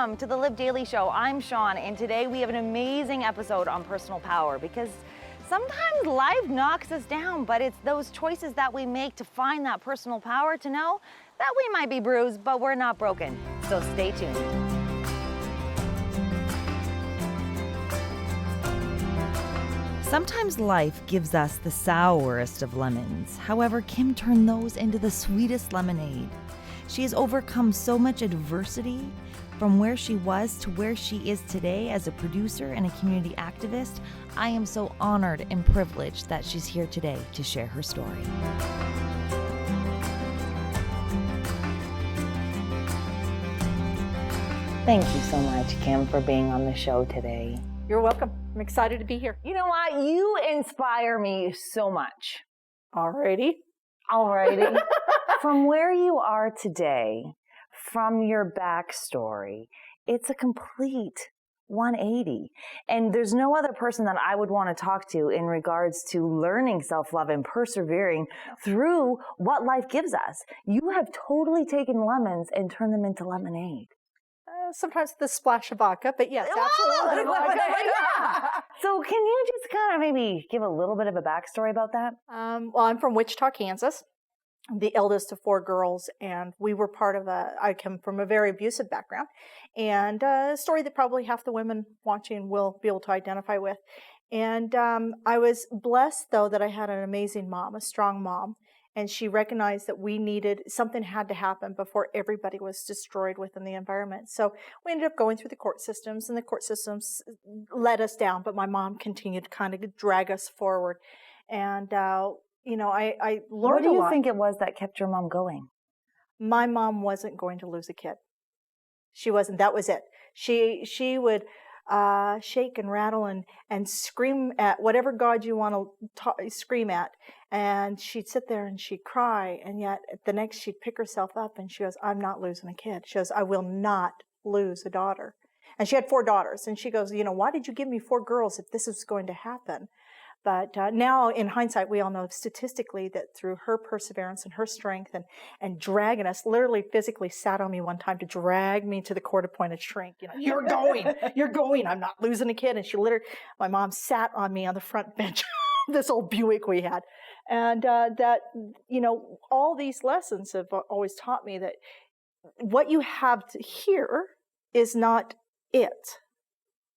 Welcome to the Live Daily Show. I'm Sean, and today we have an amazing episode on personal power because sometimes life knocks us down, but it's those choices that we make to find that personal power to know that we might be bruised, but we're not broken. So stay tuned. Sometimes life gives us the sourest of lemons. However, Kim turned those into the sweetest lemonade. She has overcome so much adversity from where she was to where she is today as a producer and a community activist. I am so honored and privileged that she's here today to share her story. Thank you so much, Kim, for being on the show today. You're welcome. I'm excited to be here. You know what? You inspire me so much. Alrighty. From where you are today, from your backstory, it's a complete 180. And there's no other person that I would want to talk to in regards to learning self-love and persevering through what life gives us. You have totally taken lemons and turned them into lemonade. Sometimes the splash of vodka, but yes, absolutely. Yeah. So can you just kind of maybe give a little bit of a backstory about that? Well, I'm from Wichita, Kansas. I'm the eldest of 4 girls, and we were I come from a very abusive background, and a story that probably half the women watching will be able to identify with. And I was blessed, though, that I had an amazing mom, a strong mom, and she recognized that something had to happen before everybody was destroyed within the environment. So we ended up going through the court systems, and the court systems let us down, but my mom continued to kind of drag us forward. And, I learned a lot. What do you think it was that kept your mom going? My mom wasn't going to lose a kid. She wasn't. That was it. She would shake and rattle and scream at whatever God you want to scream at. And she'd sit there and she'd cry. And yet the next she'd pick herself up and she goes, I'm not losing a kid. She goes, I will not lose a daughter. And she had 4 daughters. And she goes, why did you give me 4 girls if this was going to happen? But now, in hindsight, we all know statistically that through her perseverance and her strength and dragging us, literally physically sat on me one time to drag me to the court-appointed shrink. You're going, I'm not losing a kid. And my mom sat on me on the front bench, this old Buick we had. And all these lessons have always taught me that what you have to hear is not it.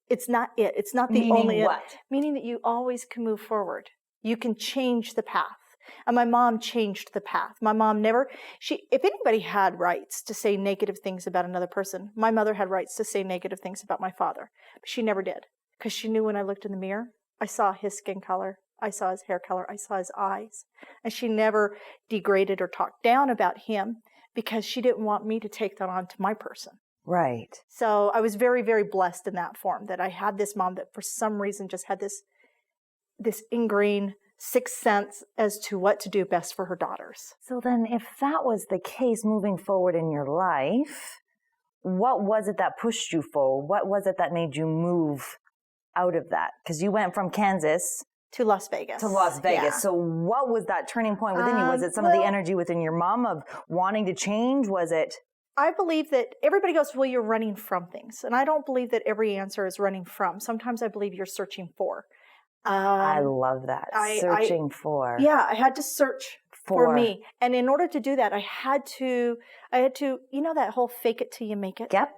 It's not it. It's not the only what? It. Meaning that you always can move forward. You can change the path. And my mom changed the path. My mom if anybody had rights to say negative things about another person, my mother had rights to say negative things about my father. But she never did. Because she knew when I looked in the mirror, I saw his skin color. I saw his hair color. I saw his eyes. And she never degraded or talked down about him because she didn't want me to take that on to my person. Right. So I was very, very blessed in that form that I had this mom that for some reason just had this ingrained sixth sense as to what to do best for her daughters. So then if that was the case moving forward in your life, what was it that pushed you forward? What was it that made you move out of that? Because you went from Kansas to Las Vegas. Yeah. So what was that turning point within you? Was it some of the energy within your mom of wanting to change? Was it... I believe that everybody goes, well, you're running from things. And I don't believe that every answer is running from. Sometimes I believe you're searching for. I love that. Searching for. Yeah, I had to search for me. And in order to do that, I had to, that whole fake it till you make it? Yep.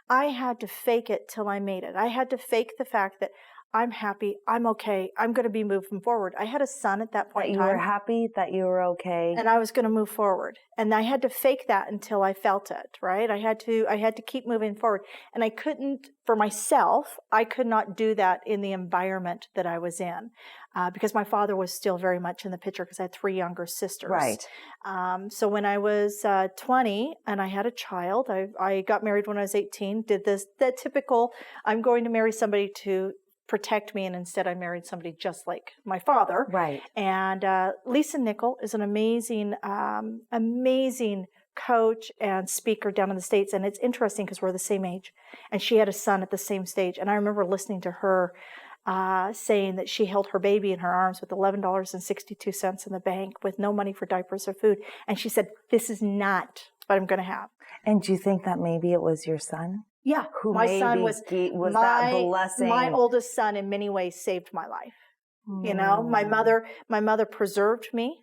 I had to fake it till I made it. I had to fake the fact that I'm happy, I'm okay, I'm going to be moving forward. I had a son at that point in time. You were happy that you were okay. And I was going to move forward. And I had to fake that until I felt it, right? I had to keep moving forward. And I couldn't, for myself, I could not do that in the environment that I was in because my father was still very much in the picture because I had 3 younger sisters. Right. So when I was 20 and I had a child, I got married when I was 18, did that typical, I'm going to marry somebody to protect me, and instead I married somebody just like my father. Right. And Lisa Nickel is an amazing coach and speaker down in the States, and it's interesting because we're the same age, and she had a son at the same stage, and I remember listening to her saying that she held her baby in her arms with $11.62 in the bank with no money for diapers or food, and she said, this is not what I'm going to have. And do you think that maybe it was your son? Yeah, who my son maybe was that blessing. My oldest son, in many ways, saved my life. You know, my mother preserved me,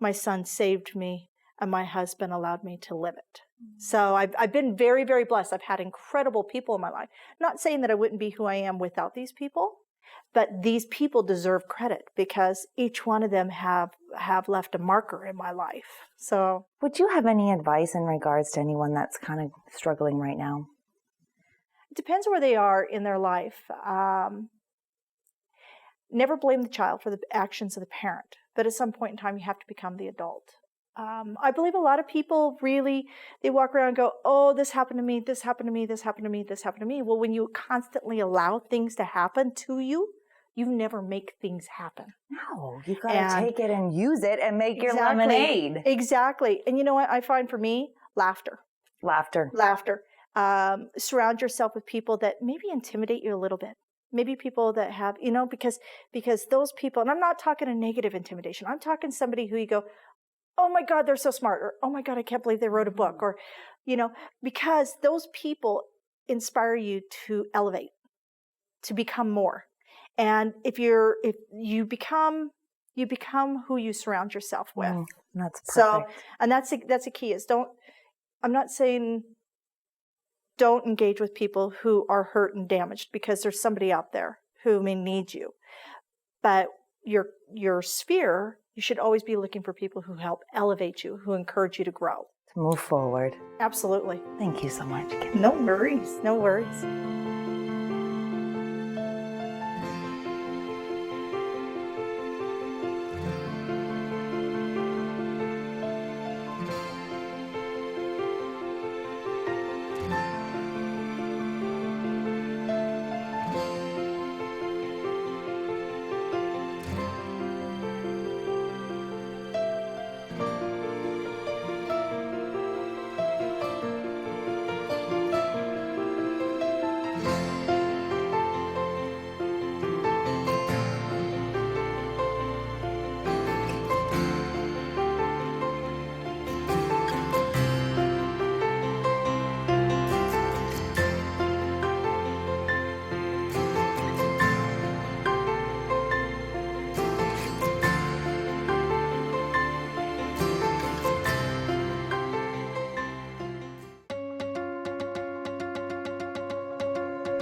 my son saved me, and my husband allowed me to live it. So I've been very, very blessed. I've had incredible people in my life. Not saying that I wouldn't be who I am without these people, but these people deserve credit because each one of them have left a marker in my life. So, would you have any advice in regards to anyone that's kind of struggling right now? it depends where they are in their life. Never blame the child for the actions of the parent, but at some point in time, you have to become the adult. I believe a lot of people really, they walk around and go, oh, this happened to me, this happened to me, this happened to me, this happened to me. Well, when you constantly allow things to happen to you, you never make things happen. No, you got to take it and use it and make your lemonade. Exactly. And you know what I find for me? Laughter. Surround yourself with people that maybe intimidate you a little bit. Maybe people that have, you know, because those people, and I'm not talking a negative intimidation. I'm talking somebody who you go, oh my God, they're so smart. Or, oh my God, I can't believe they wrote a book. Or, you know, because those people inspire you to elevate, to become more. And if you become who you surround yourself with. That's perfect. So, and that's a key is I'm not saying don't engage with people who are hurt and damaged because there's somebody out there who may need you. But your sphere, you should always be looking for people who help elevate you, who encourage you to grow. To move forward. Absolutely. Thank you so much, Kim. No worries. No worries.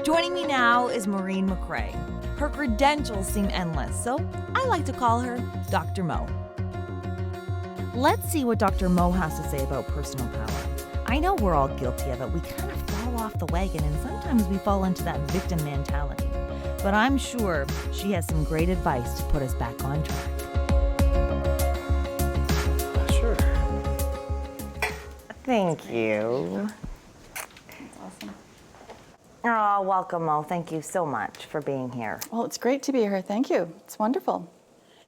Joining me now is Maureen McRae. Her credentials seem endless, so I like to call her Dr. Mo. Let's see what Dr. Mo has to say about personal power. I know we're all guilty of it. We kind of fall off the wagon, and sometimes we fall into that victim mentality. But I'm sure she has some great advice to put us back on track. Sure. Thank you. Awesome. Oh, welcome, Mo. Thank you so much for being here. Well, it's great to be here. Thank you. It's wonderful.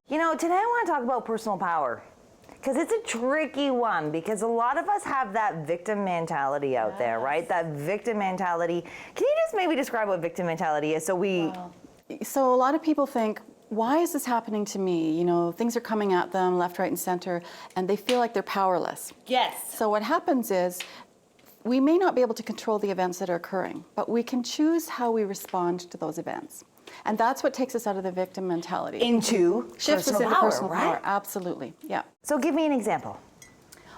You know, today I want to talk about personal power. Because it's a tricky one, because a lot of us have that victim mentality out there, right? That victim mentality. Can you just maybe describe what victim mentality is? So a lot of people think, why is this happening to me? You know, things are coming at them left, right, and center, and they feel like they're powerless. Yes. So what happens is, we may not be able to control the events that are occurring, but we can choose how we respond to those events. And that's what takes us out of the victim mentality. Into Shifts us into power, personal right? power. Absolutely, yeah. So give me an example,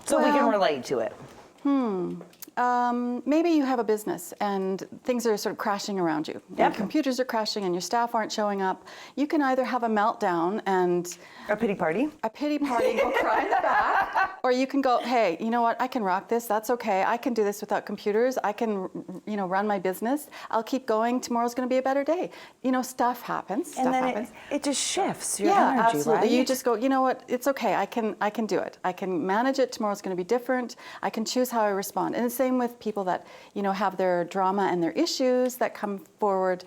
so we can relate to it. Maybe you have a business and things are sort of crashing around you. Your computers are crashing and your staff aren't showing up. You can either have a meltdown and A pity party. go cry in the back, or you can go, hey, you know what? I can rock this. That's okay. I can do this without computers. I can, run my business. I'll keep going. Tomorrow's going to be a better day. You know, stuff happens. And then it just shifts your energy, absolutely. right? You just go, you know what? It's okay. I can do it. I can manage it. Tomorrow's going to be different. I can choose how I respond. And the same with people that, have their drama and their issues that come forward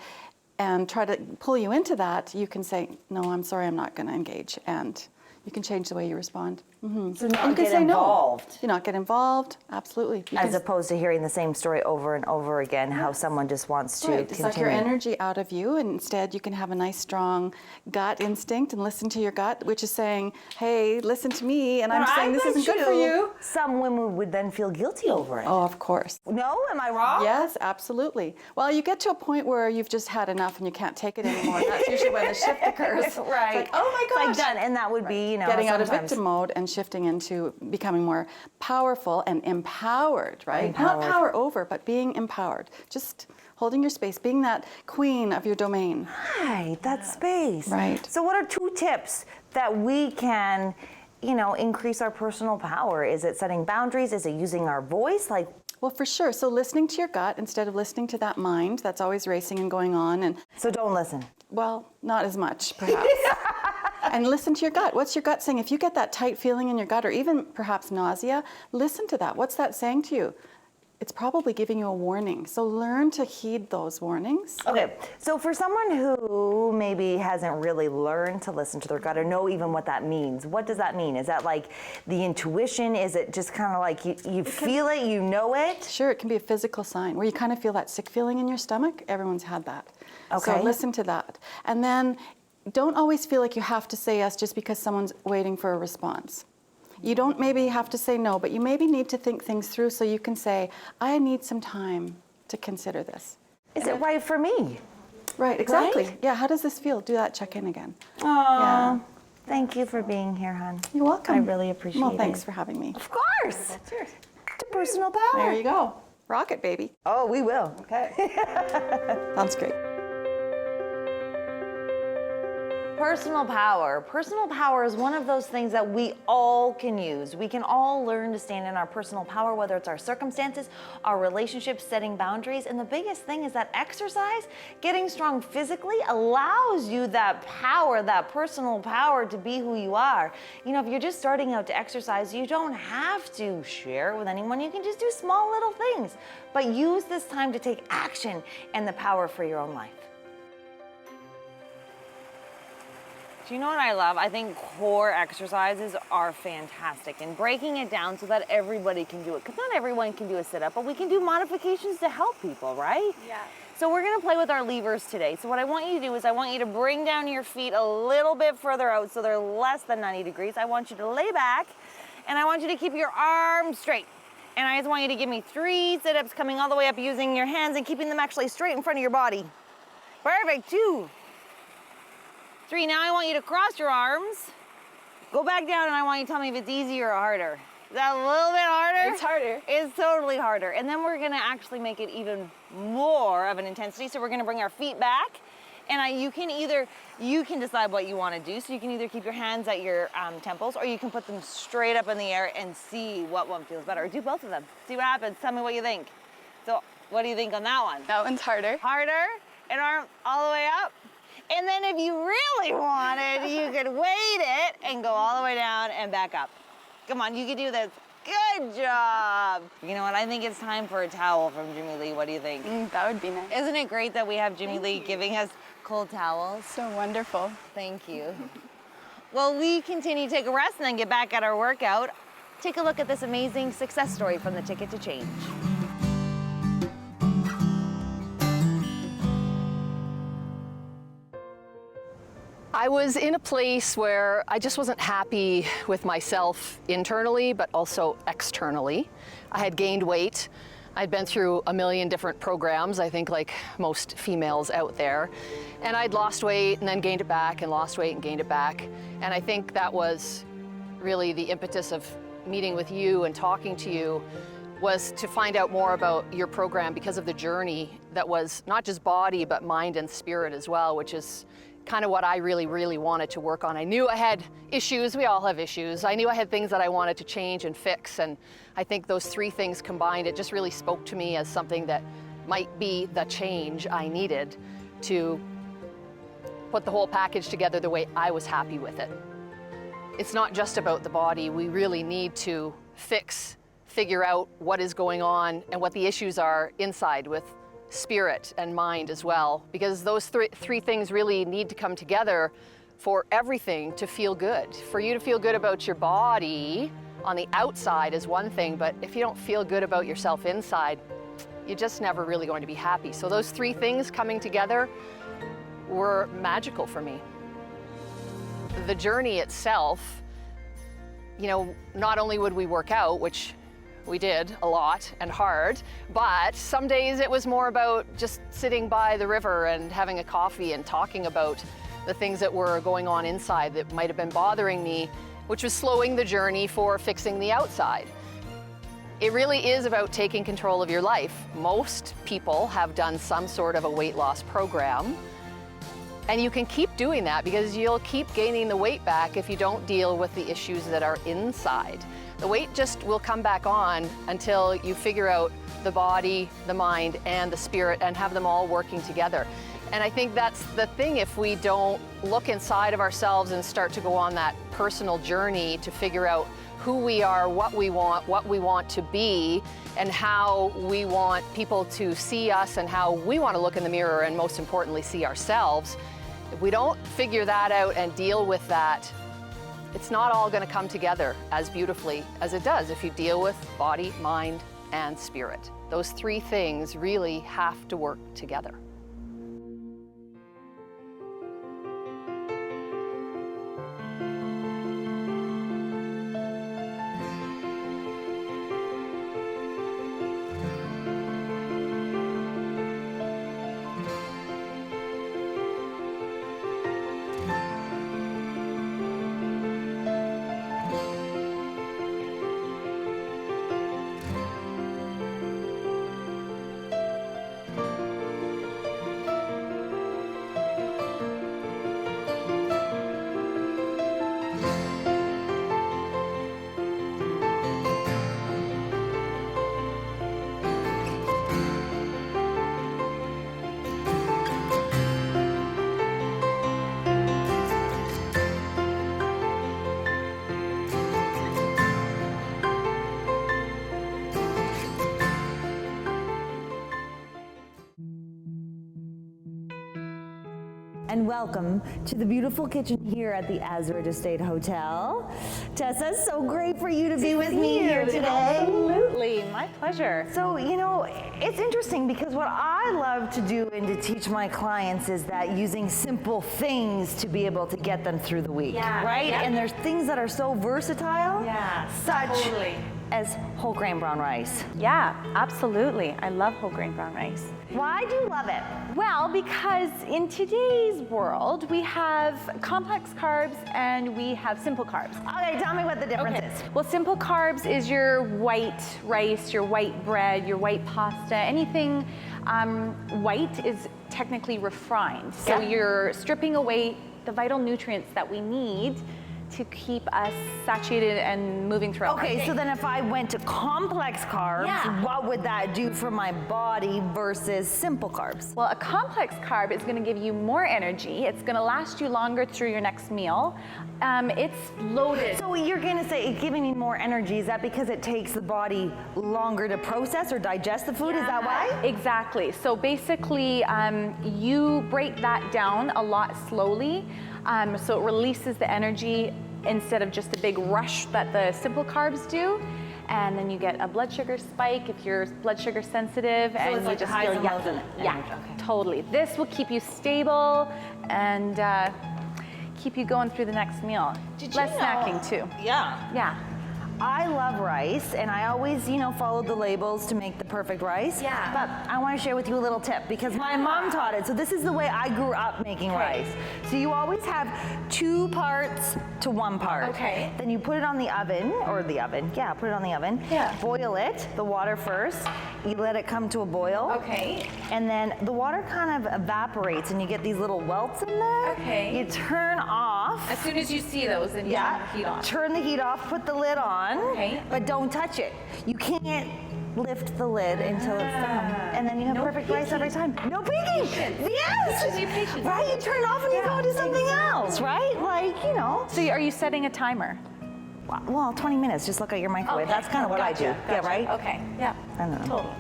and try to pull you into that. You can say, no, I'm sorry, I'm not going to engage. And, You can change the way you respond. So And not you can get say involved. no. You not get involved. Absolutely. You As can- opposed to hearing the same story over and over again, how someone just wants to Right, to suck your continue. energy out of you, and instead you can have a nice, strong gut instinct and listen to your gut, which is saying, hey, listen to me, and I'm saying this isn't good for you. Some women would then feel guilty over it. Oh, of course. No, am I wrong? Yes, absolutely. Well, you get to a point where you've just had enough and you can't take it anymore. That's usually when the shift occurs. Right. It's like, oh my gosh. It's like done, and that would be, Getting out of sometimes- victim mode and shifting into becoming more powerful and empowered, right? Empowered. Not power over, but being empowered. Just holding your space, being that queen of your domain. Right, that space. Right. So what are 2 tips that we can, increase our personal power? Is it setting boundaries? Is it using our voice? Like, Well, for sure. So listening to your gut instead of listening to that mind that's always racing and going on, and so don't listen. well, not as much perhaps. And listen to your gut. What's your gut saying? If you get that tight feeling in your gut or even perhaps nausea, listen to that. What's that saying to you? It's probably giving you a warning. So learn to heed those warnings. Okay, so for someone who maybe hasn't really learned to listen to their gut or know even what that means, what does that mean? Is that like the intuition? Is it just kind of like you feel it, you know it? Sure, it can be a physical sign where you kind of feel that sick feeling in your stomach. Everyone's had that. Okay. So listen to that. And then don't always feel like you have to say yes just because someone's waiting for a response. You don't maybe have to say no, but you maybe need to think things through so you can say, I need some time to consider this. Is it right for me? Right, exactly. Right? Yeah, how does this feel? Do that check in again. Aww. Thank you for being here, hon. You're welcome. I really appreciate Well, it. thanks for having me. Of course. Cheers. To personal power. There you go. Rock it, baby. Oh, we will. Okay. Sounds great. Personal power. Personal power is one of those things that we all can use. We can all learn to stand in our personal power, whether it's our circumstances, our relationships, setting boundaries. And the biggest thing is that exercise, getting strong physically, allows you that power, that personal power to be who you are. If you're just starting out to exercise, you don't have to share it with anyone. You can just do small little things. But use this time to take action and the power for your own life. Do you know what I love? I think core exercises are fantastic, and breaking it down so that everybody can do it. Because not everyone can do a sit-up, but we can do modifications to help people, right? Yeah. So we're gonna play with our levers today. So what I want you to do is I want you to bring down your feet a little bit further out so they're less than 90 degrees. I want you to lay back, and I want you to keep your arms straight. And I just want you to give me 3 sit-ups coming all the way up using your hands and keeping them actually straight in front of your body. Perfect, 2. 3, now I want you to cross your arms, go back down, and I want you to tell me if it's easier or harder. Is that a little bit harder? It's harder. It's totally harder. And then we're gonna actually make it even more of an intensity. So we're gonna bring our feet back, and you can decide what you wanna do. So you can either keep your hands at your temples, or you can put them straight up in the air and see what one feels better. Or do both of them. See what happens, tell me what you think. So what do you think on that one? That one's harder. Harder, and arm all the way up. And then if you really wanted, you could weight it and go all the way down and back up. Come on, you can do this. Good job. You know what, I think it's time for a towel from Jimmy Lee. What do you think? That would be nice. Isn't it great that we have Jimmy Lee giving us cold towels? So wonderful. Thank you. Well, we continue to take a rest and then get back at our workout. Take a look at this amazing success story from the Ticket to Change. I was in a place where I just wasn't happy with myself internally, but also externally. I had gained weight. I'd been through a million different programs, I think like most females out there. And I'd lost weight and then gained it back and lost weight and gained it back. And I think that was really the impetus of meeting with you and talking to you, was to find out more about your program because of the journey that was not just body, but mind and spirit as well, which is kind of what I really, really wanted to work on. I knew I had issues, we all have issues. I knew I had things that I wanted to change and fix, and I think those 3 things combined, it just really spoke to me as something that might be the change I needed to put the whole package together the way I was happy with it. It's not just about the body, we really need to figure out what is going on and what the issues are inside with spirit and mind as well, because those three things really need to come together for everything to feel good. For you to feel good about your body on the outside is one thing, but if you don't feel good about yourself inside, you're just never really going to be happy. So those three things coming together were magical for me. The journey itself, you know, not only would we work out, which we did a lot and hard, but some days it was more about just sitting by the river and having a coffee and talking about the things that were going on inside that might have been bothering me, which was slowing the journey for fixing the outside. It really is about taking control of your life. Most people have done some sort of a weight loss program, and you can keep doing that because you'll keep gaining the weight back if you don't deal with the issues that are inside. The weight just will come back on until you figure out the body, the mind, and the spirit and have them all working together. And I think that's the thing, if we don't look inside of ourselves and start to go on that personal journey to figure out who we are, what we want to be, and how we want people to see us and how we want to look in the mirror and most importantly see ourselves. If we don't figure that out and deal with that, it's not all going to come together as beautifully as it does if you deal with body, mind, and spirit. Those three things really have to work together. And welcome to the beautiful kitchen here at the Azurite Estate Hotel. Tessa, it's so great for you to be with me here today. Absolutely, my pleasure. So, you know, it's interesting because what I love to do and to teach my clients is that using simple things to be able to get them through the week, right? Yeah. And there's things that are so versatile, such totally. as whole grain brown rice. Yeah, absolutely. I love whole grain brown rice. Why do you love it? Well, because in today's world, we have complex carbs and we have simple carbs. Okay, tell me what the difference is. Well, simple carbs is your white rice, your white bread, your white pasta, anything white is technically refined. So you're stripping away the vital nutrients that we need to keep us satiated and moving throughout our Okay, day. so then if I went to complex carbs, what would that do for my body versus simple carbs? Well, a complex carb is going to give you more energy. It's going to last you longer through your next meal. It's loaded. So you're gonna say it's giving me more energy. Is that because it takes the body longer to process or digest the food? Is that why? Exactly. So basically, you break that down a lot slowly. So it releases the energy instead of just a big rush that the simple carbs do. And then you get a blood sugar spike if you're blood sugar sensitive, and it's you like just highs feel and lows yucky. in Yeah, energy. Okay. totally. This will keep you stable and keep you going through the next meal. Less snacking too. Yeah. Yeah. I love rice, and I always, follow the labels to make the perfect rice. Yeah. But I want to share with you a little tip because my mom taught it. So this is the way I grew up making rice. So you always have 2 parts to 1 part. Okay. Then you put it on the oven, put it on the oven. Yeah. Boil it, the water first. You let it come to a boil. Okay. And then the water kind of evaporates, and you get these little welts in there. Okay. You turn off. As soon as you see those, then you turn the heat on. Turn the heat off, put the lid on, Okay. but don't touch it. You can't lift the lid until it's done. And then you have perfect rice every time. No peeking! Yes! Right? You turn it off and you go do something else, right? So are you setting a timer? Well, 20 minutes, just look at your microwave. That's kind of what I do. Yeah, right? Okay. Yeah. I don't know. Totally.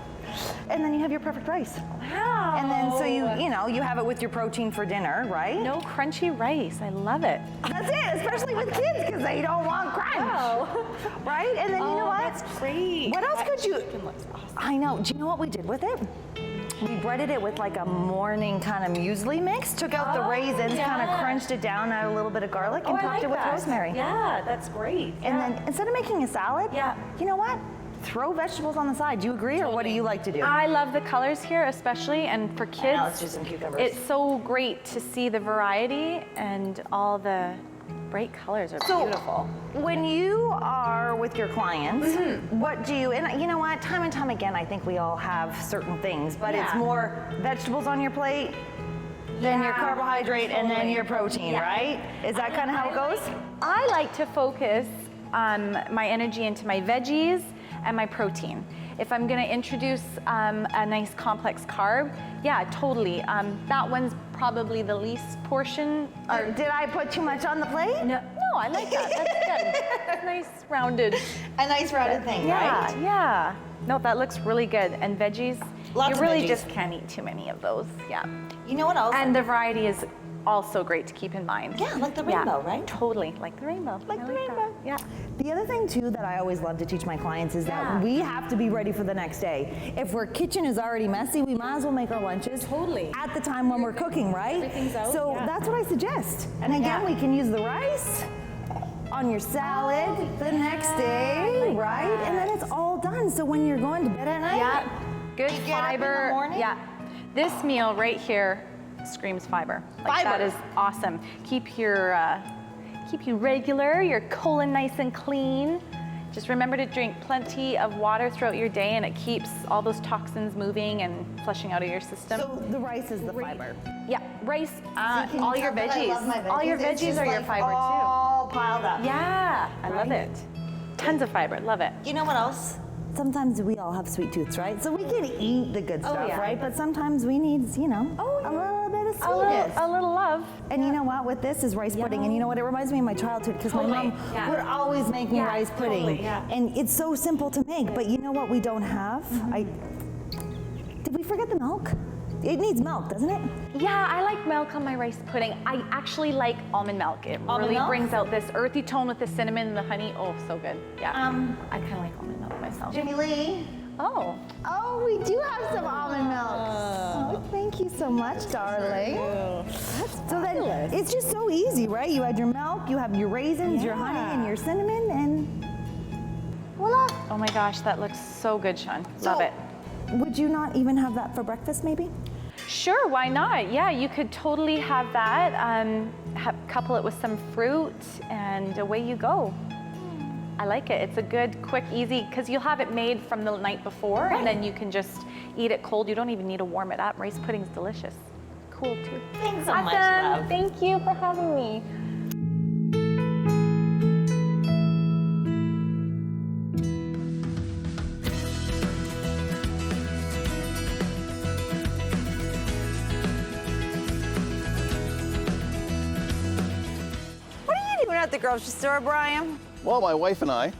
And then you have your perfect rice. Wow. And then so you have it with your protein for dinner, right? No crunchy rice. I love it. That's it, especially with kids because they don't want crunch. Right? And then you know what? That's great. What else could you? I know. Do you know what we did with it? We breaded it with like a morning kind of muesli mix, took out the raisins, kind of crunched it down, added a little bit of garlic, and topped it with rosemary. Yeah, that's great. And then instead of making a salad, you know what? Throw vegetables on the side. Do you agree, or what do you like to do? I love the colors here, especially, and for kids, let's do some cucumbers. it's so great to see the variety and all the bright colors are beautiful. When you are with your clients, what do you, and you know what, time and time again, I think we all have certain things, but it's more vegetables on your plate, then your carbohydrate, and then your protein, right? Is that kind of how it goes? I like to focus my energy into my veggies and my protein. If I'm gonna introduce a nice complex carb, yeah, totally. That one's probably the least portion. Did I put too much on the plate? No, I like that. That's good. It's nice rounded. A nice rounded thing, Yeah, right? yeah. No, that looks really good. And veggies, Lots you of really veggies. just can't eat too many of those. Yeah. You know what else? And the variety is also great to keep in mind. Yeah, like the rainbow, right? Totally, like the rainbow. Like I the that. rainbow. Yeah. The other thing too that I always love to teach my clients is that we have to be ready for the next day. If our kitchen is already messy, we might as well make our lunches at the time when we're cooking, right? Everything's out, so that's what I suggest. And again, we can use the rice on your salad the next day, right? And then it's all done. So when you're going to bed at night, Yeah. Good you get up in the fiber. morning? Yeah. This meal right here screams fiber. Like that Fiber. is awesome. Keep you regular, your colon nice and clean. Just remember to drink plenty of water throughout your day, and it keeps all those toxins moving and flushing out of your system. So the rice is the fiber. Yeah, rice, Can all you your tell that I love my veggies. All your It's veggies just are your like fiber all piled up. too. Yeah, I love it. Tons of fiber, love it. You know what else? Sometimes we all have sweet tooths, right? So we can eat the good stuff, yeah. right? But sometimes we need, a little bit of sweetness. A little love. And you know what? With this is rice pudding. And you know what? It reminds me of my childhood because my mom would always make me rice pudding. totally, yeah. And it's so simple to make. But you know what we don't have? Did we forget the milk? It needs milk, doesn't it? Yeah, I like milk on my rice pudding. I actually like almond milk. It really milk? brings out this earthy tone with the cinnamon and the honey. Oh, so good. Yeah. I kind of like almond milk myself. Jimmy Lee. Oh. Oh, we do have some almond milk. Oh, thank you so much, darling. So then it's just so easy, right? You add your milk, you have your raisins, your honey, and your cinnamon, and voila. Oh my gosh, that looks so good, Sean. Love it. Would you not even have that for breakfast, maybe? Sure, why not? Yeah, you could totally have that. Couple it with some fruit, and away you go. I like it. It's a good, quick, easy, because you'll have it made from the night before, and then you can just eat it cold. You don't even need to warm it up. Rice pudding's delicious. Cool, too. Thanks so much, Awesome. love. Thank you for having me. What are you doing at the grocery store, Brian? Well, my wife and I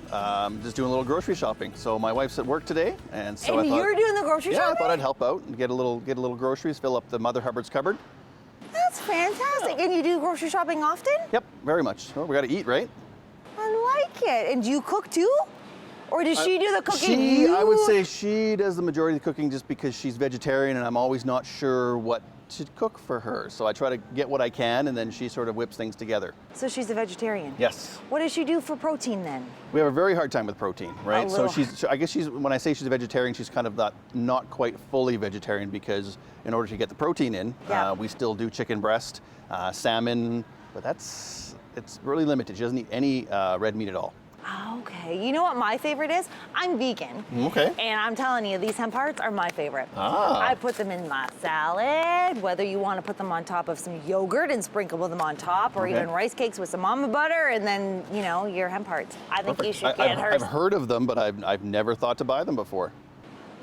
just doing a little grocery shopping. So my wife's at work today, and so And I thought, you're doing the grocery yeah, I shopping? thought I'd help out and get a little groceries, fill up the Mother Hubbard's cupboard. That's fantastic. And you do grocery shopping often? Yep, very much. Well, we got to eat, right? I like it. And do you cook too? Or does she do the cooking? I would say she does the majority of the cooking just because she's vegetarian, and I'm always not sure what to cook for her. So I try to get what I can, and then she sort of whips things together. So she's a vegetarian? Yes. What does she do for protein then? We have a very hard time with protein, right? little. I guess when I say she's a vegetarian, she's kind of not quite fully vegetarian, because in order to get the protein in, we still do chicken breast, salmon, but it's really limited. She doesn't eat any red meat at all. Okay, you know what my favorite is? I'm vegan. Okay. And I'm telling you, these hemp hearts are my favorite. Ah. I put them in my salad, whether you want to put them on top of some yogurt and sprinkle them on top, or Okay. even rice cakes with some almond butter, and then, your hemp hearts. I think you should get hers. I've heard of them, but I've never thought to buy them before.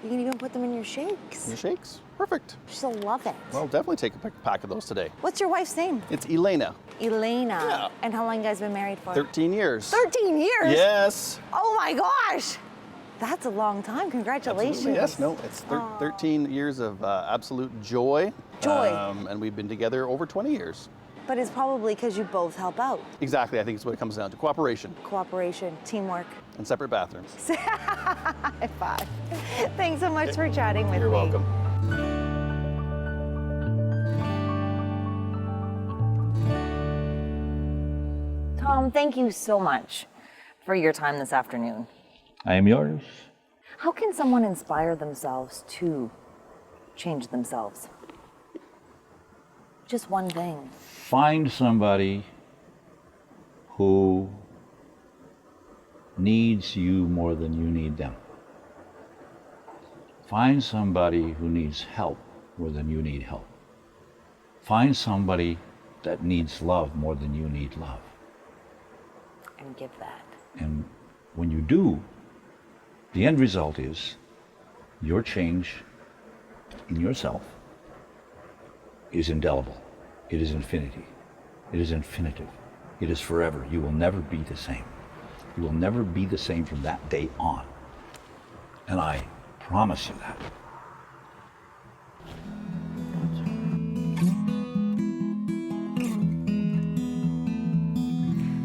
You can even put them in your shakes. Your shakes? Perfect. She'll love it. Well, definitely take a pack of those today. What's your wife's name? It's Elena, Elena. Yeah. And how long you guys been married for? 13 years. 13 years? Yes. Oh my gosh! That's a long time. Congratulations. Absolutely, yes, no, it's 13 years of absolute joy. Joy. And we've been together over 20 years. But it's probably because you both help out. Exactly, I think it's what it comes down to. Cooperation Cooperation, teamwork. and separate bathrooms. High five. Thanks so much for chatting with me. You're welcome. Tom, thank you so much for your time this afternoon. I am yours. How can someone inspire themselves to change themselves? Just one thing. Find somebody who needs you more than you need them. Find somebody who needs help more than you need help. Find somebody that needs love more than you need love. And give that. And when you do, the end result is your change in yourself is indelible. It is infinity. It is infinitive. It is forever. You will never be the same. You will never be the same from that day on. And I promise you that.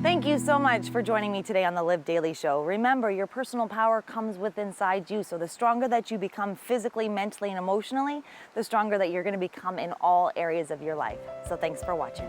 Thank you so much for joining me today on the Live Daily Show. Remember, your personal power comes within inside you. So the stronger that you become physically, mentally, and emotionally, the stronger that you're going to become in all areas of your life. So thanks for watching.